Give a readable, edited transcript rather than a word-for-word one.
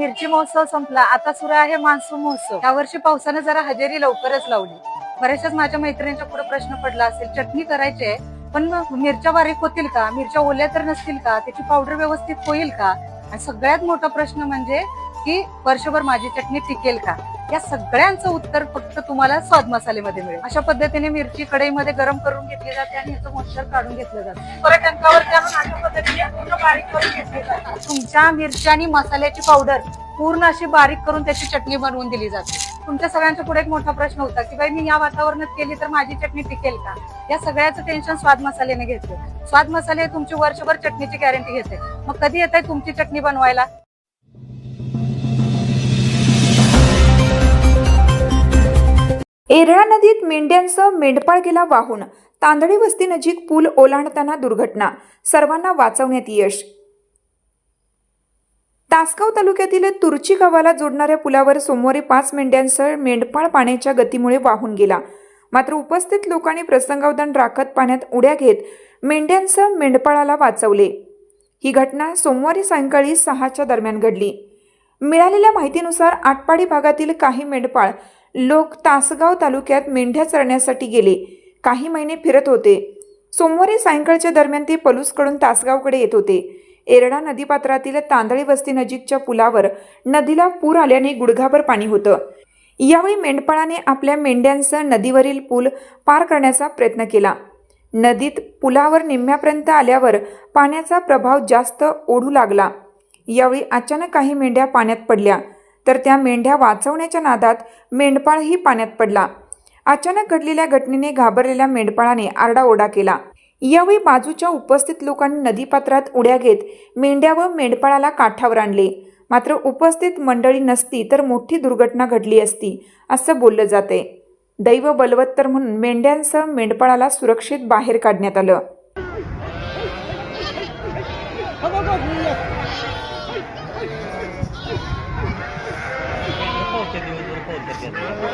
मिरची महोत्सव संपला, आता सुरू आहे मान्सून महोत्सव. यावर्षी पावसाने जरा हजेरी लवकरच लावली. बऱ्याचशाच माझ्या मैत्रिणींच्या पुढे प्रश्न पडला असेल, चटणी करायची आहे पण मिरच्या बारीक होतील का, मिरच्या ओल्या तर नसतील का, त्याची पावडर व्यवस्थित होईल का, आणि सगळ्यात मोठा प्रश्न म्हणजे की वर्षभर माझी चटणी टिकेल का. या सगळ्यांचं उत्तर फक्त तुम्हाला स्वाद मसालेमध्ये मिळेल. अशा पद्धतीने मिरची कढईमध्ये गरम करून घेतली जाते आणि याचं मॉइश्चर काढून घेतलं जातं. परत टंकावरती आणून अशा पद्धतीने पूर्ण बारीक करून घेतली जाते. तुमच्या मिरच्या आणि मसाल्याची पावडर पूर्ण अशी बारीक करून त्याची चटणी बनवून दिली जाते. तुमच्या सगळ्यांच्या पुढे एक मोठा प्रश्न होता की बाई मी या वातावरणात केली तर माझी चटणी टिकेल का. या सगळ्याचं टेन्शन स्वाद मसाल्याने घेते. स्वाद मसाले तुमची वर्षभर चटणीची गॅरंटी घेते. मग कधी येत आहे तुमची चटणी बनवायला. येरळा नदीत मेंढ्यांसह मेंढपाळ गेला वाहून. तांदळी वस्ती नजीक पूल ओलांडताना दुर्घटना, सर्वांना वाचवण्यात यश. तासगाव तालुक्यातील तुर्ची गावाला जोडणाऱ्या पुलावर सोमवारी 5 मेंढ्यांसह मेंढपाळ पाण्याच्या गतीमुळे वाहून गेला. मात्र उपस्थित लोकांनी प्रसंगावधान राखत पाण्यात उड्या घेत मेंढ्यांसह मेंढपाळाला वाचवले. ही घटना सोमवारी सायंकाळी 6च्या दरम्यान घडली. मिळालेल्या माहितीनुसार आटपाडी भागातील काही मेंढपाळ लोक तासगाव तालुक्यात मेंढ्या चरण्यासाठी गेले. काही महिने फिरत होते. सोमवारी सायंकाळच्या दरम्यान ते पलूसकडून तासगावकडे येत होते. येरळा नदीपात्रातील तांदळी वस्ती नजीकच्या पुलावर नदीला पूर आल्याने गुडघाभर पाणी होतं. यावेळी मेंढपाळाने आपल्या मेंढ्यांसह नदीवरील पूल पार करण्याचा प्रयत्न केला. नदीत पुलावर निम्म्यापर्यंत आल्यावर पाण्याचा प्रभाव जास्त ओढू लागला. यावेळी अचानक काही मेंढ्या पाण्यात पडल्या, तर त्या मेंढ्या वाचवण्याच्या नादात मेंढपाळही पाण्यात पडला. अचानक घडलेल्या घटनेने घाबरलेल्या मेंढपाळाने आरडाओरडा केला. यावेळी बाजूच्या उपस्थित लोकांनी नदीपात्रात उड्या घेत मेंढ्या व मेंढपाळाला काठावर आणले. मात्र उपस्थित मंडळी नसती तर मोठी दुर्घटना घडली असती असं बोललं जाते. दैव बलवत्तर म्हणून मेंढ्यांसह मेंढपाळाला सुरक्षित बाहेर काढण्यात आलं. Gracias.